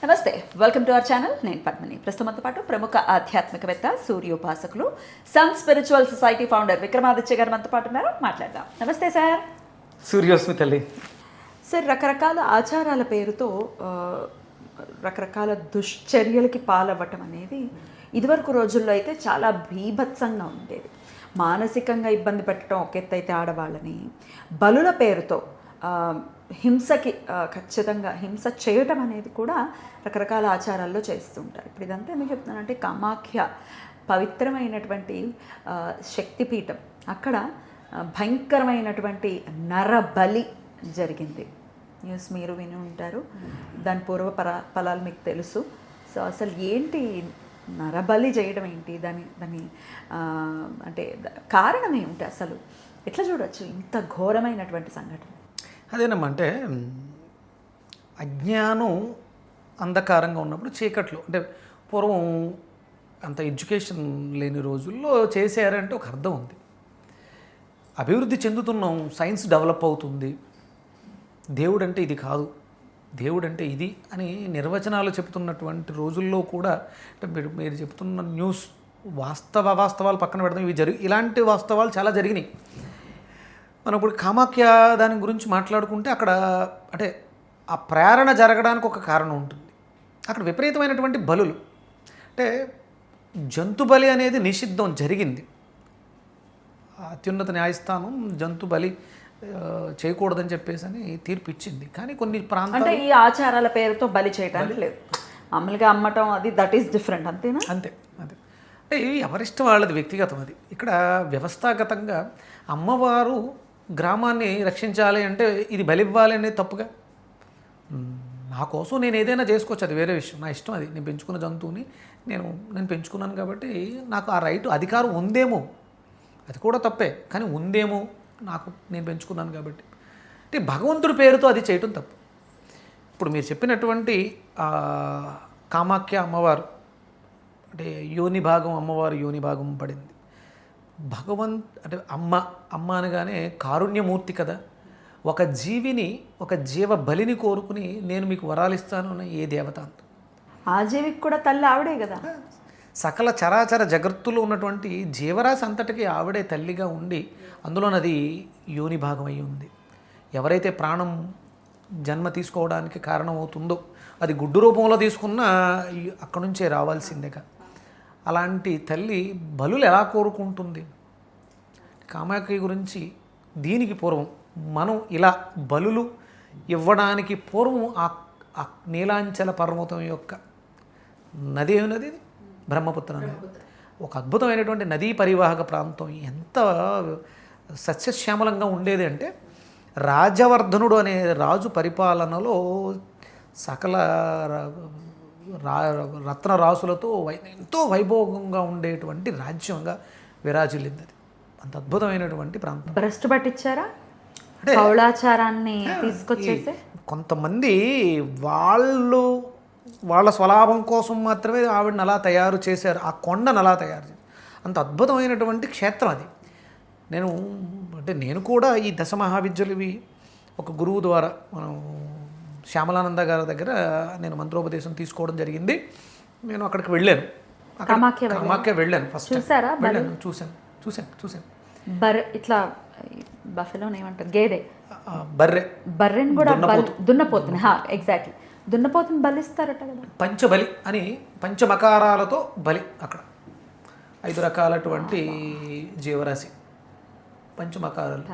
నమస్తే, welcome to our channel. నేను పద్మిని. ప్రస్తుతంతో పాటు ప్రముఖ ఆధ్యాత్మికవేత్త, సూర్యోపాసకులు, sun spiritual society founder Vikramaditya garu మనతో పాటు ఉన్నారు. మాట్లాడదాం. నమస్తే సార్. సూర్యోస్మి తల్లి. సార్, రకరకాల ఆచారాల పేరుతో రకరకాల దుశ్చర్యలకి పాలవ్వటం అనేది ఇదివరకు రోజుల్లో అయితే చాలా బీభత్సంగా ఉండేది. మానసికంగా ఇబ్బంది పెట్టడం ఒక ఎత్తు అయితే ఆడవాళ్ళని, బలుల పేరుతో హింసకి ఖచ్చితంగా హింస చేయటం అనేది కూడా రకరకాల ఆచారాల్లో చేస్తుంటారు. ఇప్పుడు ఇదంతా ఎందుకు చెప్తున్నానంటే, కామాఖ్య పవిత్రమైనటువంటి శక్తిపీఠం, అక్కడ భయంకరమైనటువంటి నరబలి జరిగింది. న్యూస్ మీరు విని ఉంటారు, దాని పూర్వ ఫలాలు మీకు తెలుసు. సో అసలు ఏంటి నరబలి చేయడం ఏంటి, దాని అంటే కారణం ఏమిటి, అసలు ఎట్లా చూడవచ్చు ఇంత ఘోరమైనటువంటి సంఘటన? అదేనమ్మా, అంటే అజ్ఞానం అంధకారంగా ఉన్నప్పుడు చీకట్లో, అంటే పూర్వం అంత ఎడ్యుకేషన్ లేని రోజుల్లో చేశారంటే ఒక అర్థం ఉంది. అభివృద్ధి చెందుతున్నాం, సైన్స్ డెవలప్ అవుతుంది, దేవుడు అంటే ఇది కాదు, దేవుడు అంటే ఇది అని నిర్వచనాలు చెప్తున్నటువంటి రోజుల్లో కూడా, అంటే మీరు చెప్తున్న న్యూస్ వాస్తవాలు పక్కన పెడతాం, ఇలాంటి వాస్తవాలు చాలా జరిగినాయి. మనం ఇప్పుడు కామాఖ్య దాని గురించి మాట్లాడుకుంటే, అక్కడ అంటే ఆ ప్రేరణ జరగడానికి ఒక కారణం ఉంటుంది. అక్కడ విపరీతమైనటువంటి బలులు, అంటే జంతు బలి అనేది నిషిద్ధం జరిగింది. అత్యున్నత న్యాయస్థానం జంతు బలి చేయకూడదని చెప్పేసి అని తీర్పు ఇచ్చింది. కానీ కొన్ని ప్రాంతాలు అంటే ఈ ఆచారాల పేరుతో బలి చేయడానికి లేదు, మామూలుగా అమ్మటం అది దట్ ఈస్ డిఫరెంట్, అంతేనా? అంతే. అంటే ఎవరిష్టం వాళ్ళది, వ్యక్తిగతం అది. ఇక్కడ వ్యవస్థాగతంగా అమ్మవారు గ్రామాన్ని రక్షించాలి అంటే ఇది బలివ్వాలి అనేది తప్పుగా. నా కోసం నేను ఏదైనా చేసుకోవచ్చు, అది వేరే విషయం, నా ఇష్టం, అది నేను పెంచుకున్న జంతువుని నేను పెంచుకున్నాను కాబట్టి నాకు ఆ రైట్ అధికారం ఉందేమో, అది కూడా తప్పే, కానీ ఉందేమో, నేను పెంచుకున్నాను కాబట్టి. అంటే భగవంతుడి పేరుతో అది చేయటం తప్పు. ఇప్పుడు మీరు చెప్పినటువంటి కామాఖ్య అమ్మవారు, అంటే యోని భాగం, అమ్మవారు యోని భాగం పడింది. అంటే అమ్మ అనగానే కారుణ్యమూర్తి కదా. ఒక జీవిని, ఒక జీవ బలిని కోరుకుని నేను మీకు వరాలిస్తాను అన్న ఏ దేవత అంత? ఆ జీవికి కూడా తల్లి ఆవిడే కదా. సకల చరాచర జగత్తులో ఉన్నటువంటి జీవరాశి అంతటికి ఆవిడే తల్లిగా ఉండి, అందులోనది యోని భాగం అయి ఉంది. ఎవరైతే ప్రాణం జన్మ తీసుకోవడానికి కారణమవుతుందో అది గుడ్డు రూపంలో తీసుకున్న అక్కడి నుంచే రావాల్సిందేగా. అలాంటి తల్లి బలులు ఎలా కోరుకుంటుంది? కామాఖ్య గురించి దీనికి పూర్వం మనం ఇలా బలులు ఇవ్వడానికి పూర్వం ఆ నీలాంచల పర్వతం యొక్క నది ఏమినది, బ్రహ్మపుత్ర నది. ఒక అద్భుతమైనటువంటి నదీ పరివాహక ప్రాంతం. ఎంత సస్యశ్యామలంగా ఉండేది అంటే, రాజవర్ధనుడు అనే రాజు పరిపాలనలో సకల రత్నరాసులతో ఎంతో వైభోగంగా ఉండేటువంటి రాజ్యంగా విరాజిల్లింది. అది అంత అద్భుతమైనటువంటి ప్రాంతం. భ్రష్టు పట్టించారా అంటే కౌళాచారాన్ని తీసుకొచ్చేసి? కొంతమంది వాళ్ళ స్వలాభం కోసం మాత్రమే ఆవిడని అలా తయారు చేశారు, ఆ కొండను అలా తయారు చేశారు. అంత అద్భుతమైనటువంటి క్షేత్రం అది. నేను కూడా ఈ దశమహావిద్యలు ఇవి ఒక గురువు ద్వారా, మనం శ్యామలానంద గారి దగ్గర నేను మంత్రోపదేశం తీసుకోవడం జరిగింది. నేను అక్కడికి వెళ్ళాను, కామాఖ్య వెళ్ళాను. ఫస్ట్ వెళ్ళాను, చూశాను. ఇట్లా బఫెలో ఏమంటారు, గేదె, బర్రెని కూడా దున్నపోతుని, ఎగ్జాక్ట్లీ దున్నపోతుని బలిస్తారట కదా. పంచబలి అని, పంచమకారాలతో బలి. అక్కడ 5 రకాలటువంటి జీవరాశి, పంచమకారాలు.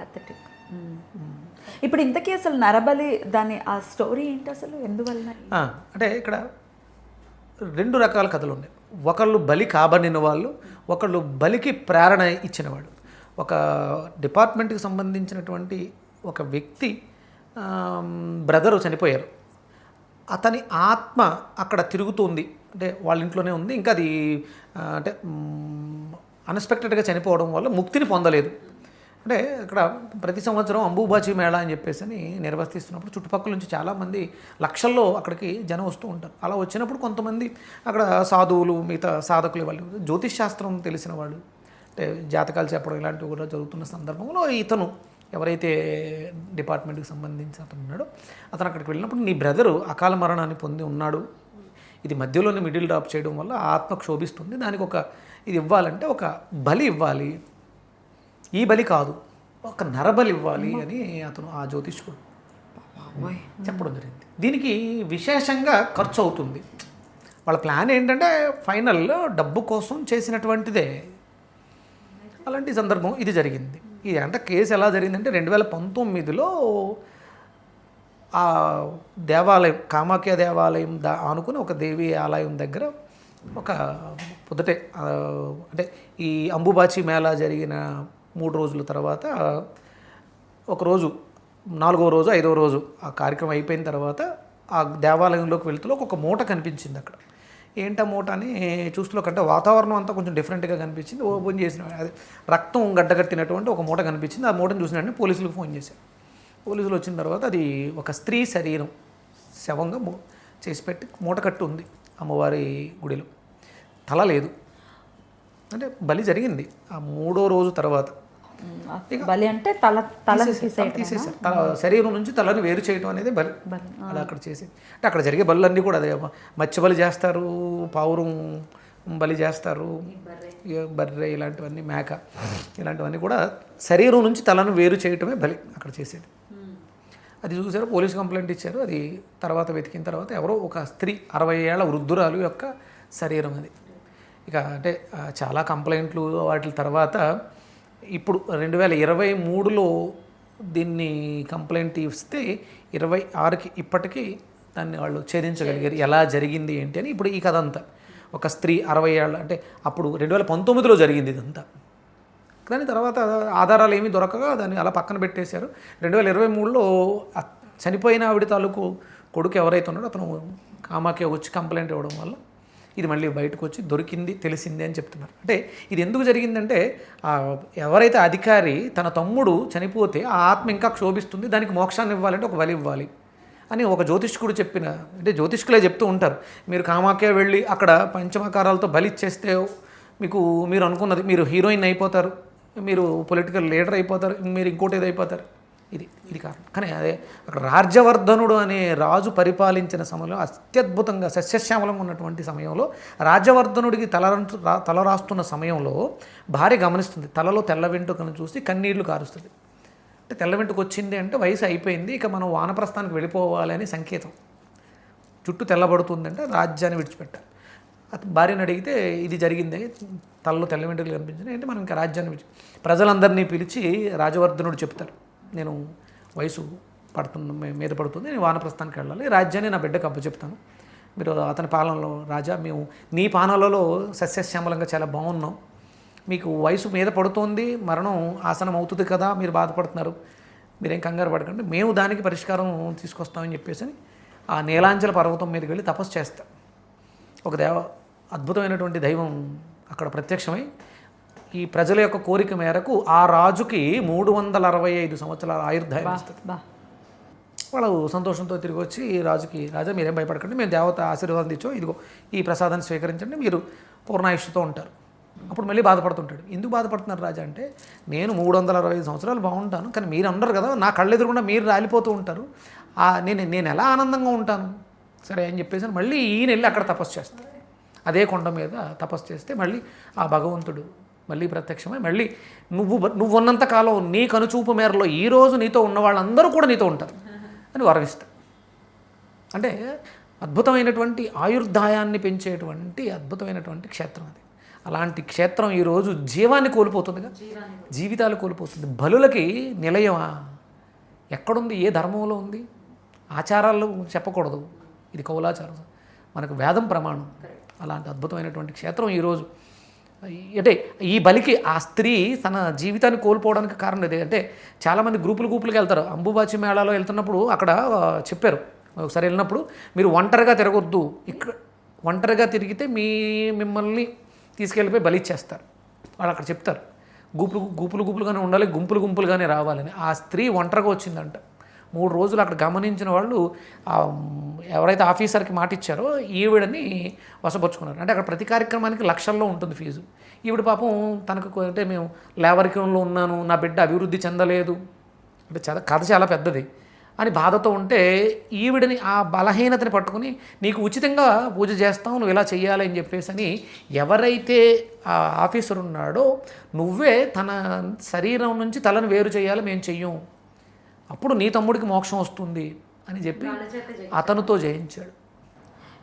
ఇప్పుడు ఇంతకీ అసలు నరబలి దాని ఆ స్టోరీ ఏంటి అసలు, ఎందువల్ల? అంటే ఇక్కడ 2 రకాల కథలు ఉన్నాయి. ఒకళ్ళు బలి కాబడిన వాళ్ళు, ఒకళ్ళు బలికి ప్రేరణ ఇచ్చిన వాళ్ళు. ఒక డిపార్ట్మెంట్కి సంబంధించినటువంటి ఒక వ్యక్తి బ్రదరు చనిపోయారు. అతని ఆత్మ అక్కడ తిరుగుతుంది, అంటే వాళ్ళ ఇంట్లోనే ఉంది. ఇంకా అది అంటే అన్ఎక్స్పెక్టెడ్గా చనిపోవడం వల్ల ముక్తిని పొందలేదు. అంటే ఇక్కడ ప్రతి సంవత్సరం అంబుబాచి మేళా అని చెప్పేసి అని నిర్వర్తిస్తున్నప్పుడు చుట్టుపక్కల నుంచి చాలామంది లక్షల్లో అక్కడికి జనం వస్తూ ఉంటారు. అలా వచ్చినప్పుడు కొంతమంది అక్కడ సాధువులు, మిగతా సాధకులు, వాళ్ళు జ్యోతిష్ శాస్త్రం తెలిసిన వాళ్ళు, అంటే జాతకాలు చెప్పడం ఇలాంటివి కూడా జరుగుతున్న సందర్భంలో ఇతను ఎవరైతే డిపార్ట్మెంట్కి సంబంధించి అతను ఉన్నాడో, అతను అక్కడికి వెళ్ళినప్పుడు నీ బ్రదరు అకాల మరణాన్ని పొంది ఉన్నాడు, ఇది మధ్యలోనే మిడిల్ డ్రాప్ చేయడం వల్ల ఆత్మ క్షోభిస్తుంది, దానికి ఒక ఇది ఇవ్వాలంటే ఒక బలి ఇవ్వాలి, ఈ బలి కాదు ఒక నరబలి ఇవ్వాలి అని అతను ఆ జ్యోతిష్కుడు చెప్పడం జరిగింది. దీనికి విశేషంగా ఖర్చు అవుతుంది. వాళ్ళ ప్లాన్ ఏంటంటే ఫైనల్లో డబ్బు కోసం చేసినటువంటిదే. అలాంటి సందర్భం ఇది జరిగింది. ఇది అంటే కేసు ఎలా జరిగిందంటే 2019లో ఆ దేవాలయం కామాఖ్య దేవాలయం ఆనుకుని ఒక దేవి ఆలయం దగ్గర ఒక పొద్దుటే అంటే ఈ అంబుబాచి మేళా జరిగిన 3 రోజుల తర్వాత ఒకరోజు 4వ రోజు 5వ రోజు ఆ కార్యక్రమం అయిపోయిన తర్వాత ఆ దేవాలయంలోకి వెళ్తూ ఒక మూట కనిపించింది అక్కడ. ఏంటా మూట అని చూస్తూ కంటే వాతావరణం అంతా కొంచెం డిఫరెంట్గా కనిపించింది. ఓపెన్ చేసిన అది రక్తం గడ్డగట్టినటువంటి ఒక మూట కనిపించింది. ఆ మూటను చూసిన వెంటనే పోలీసులకు ఫోన్ చేశారు. పోలీసులు వచ్చిన తర్వాత అది ఒక స్త్రీ శరీరం శవంగా చేసి పెట్టి మూట కట్టు ఉంది అమ్మవారి గుడిలో. తల లేదు. అంటే బలి జరిగింది ఆ 3వ రోజు తర్వాత. బలి అంటే తల తీసేసారు. తల శరీరం నుంచి తలని వేరు చేయడం అనేది బలి. అలా అక్కడ చేసేది. అంటే అక్కడ జరిగే బలులన్నీ కూడా అదే, మత్స్య బలి చేస్తారు, పావురం బలి చేస్తారు, బర్రె ఇలాంటివన్నీ, మేక ఇలాంటివన్నీ కూడా శరీరం నుంచి తలను వేరు చేయటమే బలి అక్కడ చేసేది. అది చూసారు, పోలీసు కంప్లైంట్ ఇచ్చారు. అది తర్వాత వెతికిన తర్వాత ఎవరో ఒక స్త్రీ 60 ఏళ్ల వృద్ధురాలు యొక్క శరీరం అది. ఇక అంటే చాలా కంప్లైంట్లు వాటి తర్వాత ఇప్పుడు 2023లో దీన్ని కంప్లైంట్ ఇస్తే 26కి ఇప్పటికీ దాన్ని వాళ్ళు ఛేదించగలిగారు. ఎలా జరిగింది ఏంటి అని. ఇప్పుడు ఈ కథ అంతా ఒక స్త్రీ 60 ఏళ్ళ అంటే అప్పుడు 2019లో జరిగింది ఇదంతా. కానీ తర్వాత ఆధారాలు ఏమీ దొరకగా దాన్ని అలా పక్కన పెట్టేశారు. 2023లో చనిపోయిన ఆవిడ తాలూకు కొడుకు ఎవరైతే ఉన్నాడో అతను కామాఖ్య వచ్చి కంప్లైంట్ ఇవ్వడం వల్ల ఇది మళ్ళీ బయటకు వచ్చి దొరికింది, తెలిసింది అని చెప్తున్నారు. అంటే ఇది ఎందుకు జరిగిందంటే ఎవరైతే అధికారి తన తమ్ముడు చనిపోతే ఆ ఆత్మ ఇంకా క్షోభిస్తుంది, దానికి మోక్షాన్ని ఇవ్వాలంటే ఒక బలి ఇవ్వాలి అని ఒక జ్యోతిష్కుడు చెప్పిన, అంటే జ్యోతిష్కులే చెప్తూ ఉంటారు. మీరు కామాఖ్య వెళ్ళి అక్కడ పంచమకారాలతో బలి ఇచ్చేస్తే మీరు అనుకున్నది, మీరు హీరోయిన్ అయిపోతారు, మీరు పొలిటికల్ లీడర్ అయిపోతారు, మీరు ఇంకోటి ఏది అయిపోతారు. ఇది కారణం. కానీ అదే అక్కడ రాజ్యవర్ధనుడు అనే రాజు పరిపాలించిన సమయంలో అత్యద్భుతంగా సస్యశ్యామలంగా ఉన్నటువంటి సమయంలో రాజ్యవర్ధనుడికి తల రాస్తున్న సమయంలో భార్య గమనిస్తుంది. తలలో తెల్ల వెంట్రుకను చూసి కన్నీళ్లు కారుస్తుంది. అంటే తెల్ల వెంట్రుక వచ్చింది అంటే వయసు అయిపోయింది, ఇక మనం వానప్రస్థానికి వెళ్ళిపోవాలి అని సంకేతం. చుట్టూ తెల్లబడుతుందంటే రాజ్యాన్ని విడిచిపెట్టాలి. భార్యను అడిగితే ఇది జరిగింది, తలలో తెల్ల వెంట్రుకలు కనిపించినాయి అంటే మనం ఇంకా రాజ్యాన్ని ప్రజలందరినీ పిలిచి రాజవర్ధనుడు చెప్తారు, నేను వయసు మీద పడుతుంది, నేను వానప్రస్థానికి వెళ్ళాలి, రాజ్యాన్ని నా బిడ్డకు అప్పచెప్తాను, మీరు అతని పాలనలో రాజా మేము నీ పాలనలో సస్యశ్యామలంగా చాలా బాగున్నాం, మీకు వయసు మీద పడుతోంది, మరణం ఆసనం అవుతుంది కదా, మీరు బాధపడుతున్నారు, మీరేం కంగారు పడకండి, మేము దానికి పరిష్కారం తీసుకొస్తామని చెప్పేసి ఆ నీలాంచల పర్వతం మీదకి వెళ్ళి తపస్సు చేస్తాం. ఒక అద్భుతమైనటువంటి దైవం అక్కడ ప్రత్యక్షమై ఈ ప్రజల యొక్క కోరిక మేరకు ఆ రాజుకి 365 సంవత్సరాల ఆయుర్దాయం ఇస్తుంది. వాళ్ళు సంతోషంతో తిరిగి వచ్చి రాజుకి, రాజా మీరేం భయపడకండి, మేము దేవత ఆశీర్వాదం ఇచ్చో, ఇదిగో ఈ ప్రసాదాన్ని స్వీకరించండి, మీరు పూర్ణాయుష్తో ఉంటారు. అప్పుడు మళ్ళీ బాధపడుతుంటాడు. ఎందుకు బాధపడుతున్నారు రాజా అంటే, నేను 365 సంవత్సరాలు బాగుంటాను, కానీ మీరు అందరు కదా, నా కళ్ళు ఎదురుగుండా మీరు రాలిపోతూ ఉంటారు, నేను ఎలా ఆనందంగా ఉంటాను, సరే అని చెప్పేసి మళ్ళీ ఈయన వెళ్ళి అక్కడ తపస్సు చేస్తాను. అదే కొండ మీద తపస్సు చేస్తే మళ్ళీ ఆ భగవంతుడు మళ్ళీ ప్రత్యక్షమై మళ్ళీ నువ్వు ఉన్నంత కాలం నీ కనుచూపు మేరలో ఈరోజు నీతో ఉన్న వాళ్ళందరూ కూడా నీతో ఉంటారు అని వరమిస్తారు. అంటే అద్భుతమైనటువంటి ఆయుర్దాయాన్ని పెంచేటువంటి అద్భుతమైనటువంటి క్షేత్రం అది. అలాంటి క్షేత్రం ఈరోజు జీవాన్ని కోల్పోతుందిగా, జీవితాలు కోల్పోతుంది. బలులకి నిలయమా ఎక్కడుంది, ఏ ధర్మంలో ఉంది? ఆచారాలు చెప్పకూడదు, ఇది కౌలాచారం, మనకు వేదం ప్రమాణం. అలాంటి అద్భుతమైనటువంటి క్షేత్రం ఈరోజు. అంటే ఈ బలికి ఆ స్త్రీ తన జీవితాన్ని కోల్పోవడానికి కారణం ఇదే. అంటే చాలామంది గ్రూపులుగా వెళ్తారు. అంబుబాచి మేళాలో వెళ్తున్నప్పుడు అక్కడ చెప్పారు, ఒకసారి వెళ్ళినప్పుడు మీరు ఒంటరిగా తిరగొద్దు, ఇక్కడ ఒంటరిగా తిరిగితే మిమ్మల్ని తీసుకెళ్ళిపోయి బలి ఇచ్చేస్తారు. వాళ్ళు అక్కడ చెప్తారు, గుంపులుగానే ఉండాలి, గుంపులుగానే రావాలని. ఆ స్త్రీ ఒంటరిగా వచ్చిందంట. 3 రోజులు అక్కడ గమనించిన వాళ్ళు ఎవరైతే ఆఫీసర్కి మాట ఇచ్చారో ఈవిడని వశపరుచుకున్నారు. అంటే అక్కడ ప్రతి కార్యక్రమానికి లక్షల్లో ఉంటుంది ఫీజు. ఈవిడ పాపం తనకు అంటే మేము లేవరికంలో ఉన్నాను, నా బిడ్డ అభివృద్ధి చెందలేదు, అంటే కథ చాలా పెద్దది. అని బాధతో ఉంటే ఈవిడని ఆ బలహీనతని పట్టుకుని నీకు ఉచితంగా పూజ చేస్తావు, నువ్వు ఇలా చెయ్యాలి అని చెప్పేసి అని ఎవరైతే ఆ ఆఫీసర్ ఉన్నాడో నువ్వే తన శరీరం నుంచి తలను వేరు చేయాలి, మేము చెయ్యం, అప్పుడు నీ తమ్ముడికి మోక్షం వస్తుంది అని చెప్పి అతనితో జయించాడు.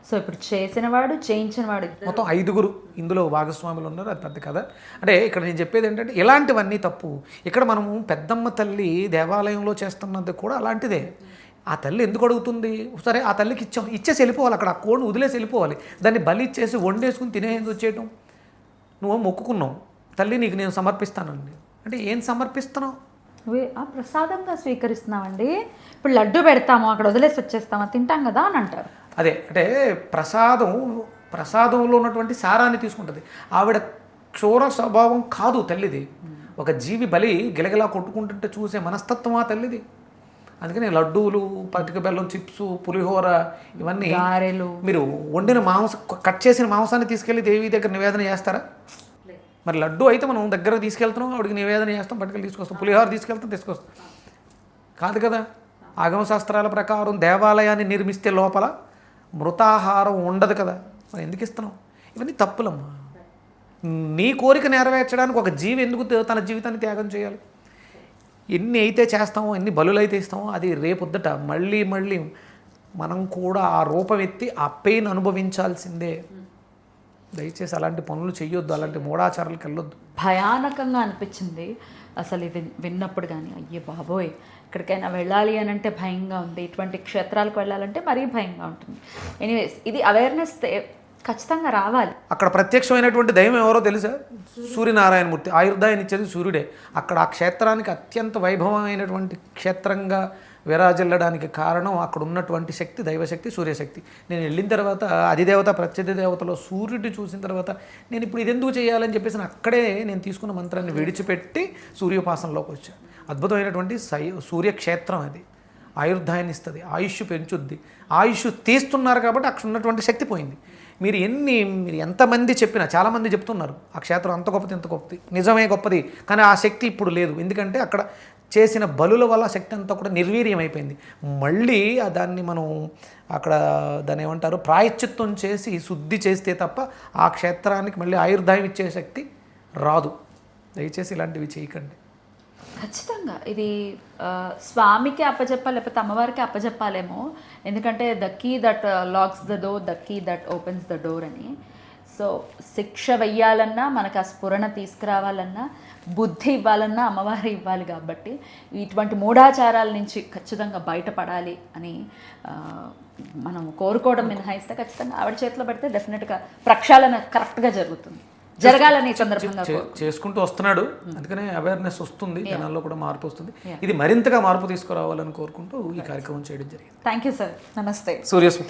సో ఇప్పుడు చేసినవాడు చేయించినవాడు మొత్తం 5 ఇందులో భాగస్వాములు ఉన్నారు. అది పెద్ద కథ. అంటే ఇక్కడ నేను చెప్పేది ఏంటంటే ఇలాంటివన్నీ తప్పు. ఇక్కడ మనము పెద్దమ్మ తల్లి దేవాలయంలో చేస్తున్నది కూడా అలాంటిదే. ఆ తల్లి ఎందుకు అడుగుతుంది? సరే ఆ తల్లికి ఇచ్చేసి వెళ్ళిపోవాలి, అక్కడ ఆ కోడిని వదిలేసి వెళ్ళిపోవాలి. దాన్ని బలి ఇచ్చేసి వండేసుకుని తినేది వచ్చేయటం. నువ్వు మొక్కుకున్నావు, తల్లి నీకు నేను సమర్పిస్తానండి అంటే ఏం సమర్పిస్తున్నావు? ఆ ప్రసాదంగా స్వీకరిస్తున్నామండి. ఇప్పుడు లడ్డు పెడతాము, అక్కడ వదిలేసి వచ్చేస్తామా, తింటాం కదా అని అంటారు. అదే అంటే ప్రసాదంలో ఉన్నటువంటి సారాన్ని తీసుకుంటుంది. ఆవిడ క్షోర స్వభావం కాదు తల్లిది. ఒక జీవి బలి గిలగిలా కొట్టుకుంటుంటే చూసే మనస్తత్వం ఆ తల్లిది. అందుకని లడ్డూలు, పటిక బెల్లం, చిప్స్, పులిహోర ఇవన్నీ గారెలు, మీరు వండిన కట్ చేసిన మాంసాన్ని తీసుకెళ్ళి దేవి దగ్గర నివేదన చేస్తారా? మరి లడ్డు అయితే మనం దగ్గర తీసుకెళ్తున్నాం, ఆవిడకి నివేదన చేస్తాం, పట్టుకెళ్ళి తీసుకొస్తాం. పులిహోర తీసుకొస్తాం. కాదు కదా. ఆగమ శాస్త్రాల ప్రకారం దేవాలయాన్ని నిర్మిస్తే లోపల మృతాహారం ఉండదు కదా, మరి ఎందుకు ఇస్తున్నాం? ఇవన్నీ తప్పులమ్మా. నీ కోరిక నెరవేర్చడానికి ఒక జీవి ఎందుకు తన జీవితాన్ని త్యాగం చేయాలి? ఎన్ని అయితే చేస్తామో, ఎన్ని బలులు అయితే ఇస్తామో, అది రేపొద్దుట మళ్ళీ మనం కూడా ఆ రూపం ఎత్తి ఆ పెయిన్ అనుభవించాల్సిందే. దయచేసి అలాంటి పనులు చెయ్యొద్దు, అలాంటి మూఢాచారాలకు వెళ్ళొద్దు. భయానకంగా అనిపించింది అసలు ఇది విన్నప్పుడు. కానీ అయ్యే బాబోయ్, ఎక్కడికైనా వెళ్ళాలి అని అంటే భయంగా ఉంది, ఇటువంటి క్షేత్రాలకు వెళ్ళాలంటే మరీ భయంగా ఉంటుంది. ఎనీవేస్, ఇది అవేర్నెస్ ఖచ్చితంగా రావాలి. అక్కడ ప్రత్యక్షమైనటువంటి దైవం ఎవరో తెలుసా? సూర్యనారాయణమూర్తి. ఆయుర్దాయాన్ని ఇచ్చేది సూర్యుడే. అక్కడ ఆ క్షేత్రానికి అత్యంత వైభవమైనటువంటి క్షేత్రంగా విరాజిల్లడానికి కారణం అక్కడ ఉన్నటువంటి శక్తి, దైవశక్తి, సూర్యశక్తి. నేను వెళ్ళిన తర్వాత అధిదేవత ప్రత్యధి దేవతలో సూర్యుడిని చూసిన తర్వాత నేను ఇప్పుడు ఇది ఎందుకు చేయాలని చెప్పేసి అక్కడే నేను తీసుకున్న మంత్రాన్ని విడిచిపెట్టి సూర్యోపాసనలోకి వచ్చాను. అద్భుతమైనటువంటి సూర్యక్షేత్రం అది. ఆయుర్దాయాన్ని ఇస్తుంది, ఆయుష్ పెంచుద్ది. ఆయుష్ తీస్తున్నారు కాబట్టి అక్కడ ఉన్నటువంటి శక్తి పోయింది. మీరు ఎంతమంది చెప్పినా, చాలామంది చెప్తున్నారు ఆ క్షేత్రం అంత గొప్పది, ఇంత గొప్పది, నిజమే గొప్పది, కానీ ఆ శక్తి ఇప్పుడు లేదు. ఎందుకంటే అక్కడ చేసిన బలుల వల్ల శక్తి అంతా కూడా నిర్వీర్యం అయిపోయింది. మళ్ళీ దాన్ని మనం అక్కడ దాన్ని ఏమంటారు, ప్రాయశ్చిత్తం చేసి శుద్ధి చేస్తే తప్ప ఆ క్షేత్రానికి మళ్ళీ ఆయుర్దాయం ఇచ్చే శక్తి రాదు. దయచేసి ఇలాంటివి చేయకండి. ఖచ్చితంగా ఇది స్వామికి అప్పచెప్పాలి, లేకపోతే అమ్మవారికి అప్పచెప్పాలేమో. ఎందుకంటే the key that locks the door, the key that opens the door అని. సో శిక్ష వెయ్యాలన్నా, మనకు ఆ స్ఫురణ తీసుకురావాలన్నా, బుద్ధి ఇవ్వాలన్నా అమ్మవారి ఇవ్వాలి. కాబట్టి ఇటువంటి మూఢాచారాల నుంచి ఖచ్చితంగా బయటపడాలి అని మనం కోరుకోవడం మినహాయిస్తే ఖచ్చితంగా ఆవిడ చేతిలో పెడితే డెఫినెట్గా ప్రక్షాళన కరెక్ట్గా జరగాలని సందర్భంగా చేసుకుంటూ వస్తున్నాడు. అందుకనే అవేర్నెస్ వస్తుంది, జనాల్లో కూడా మార్పు వస్తుంది. ఇది మరింతగా మార్పు తీసుకురావాలని కోరుకుంటూ ఈ కార్యక్రమం చేయడం జరిగింది. Thank you sir. నమస్తే. సూర్యోస్మి.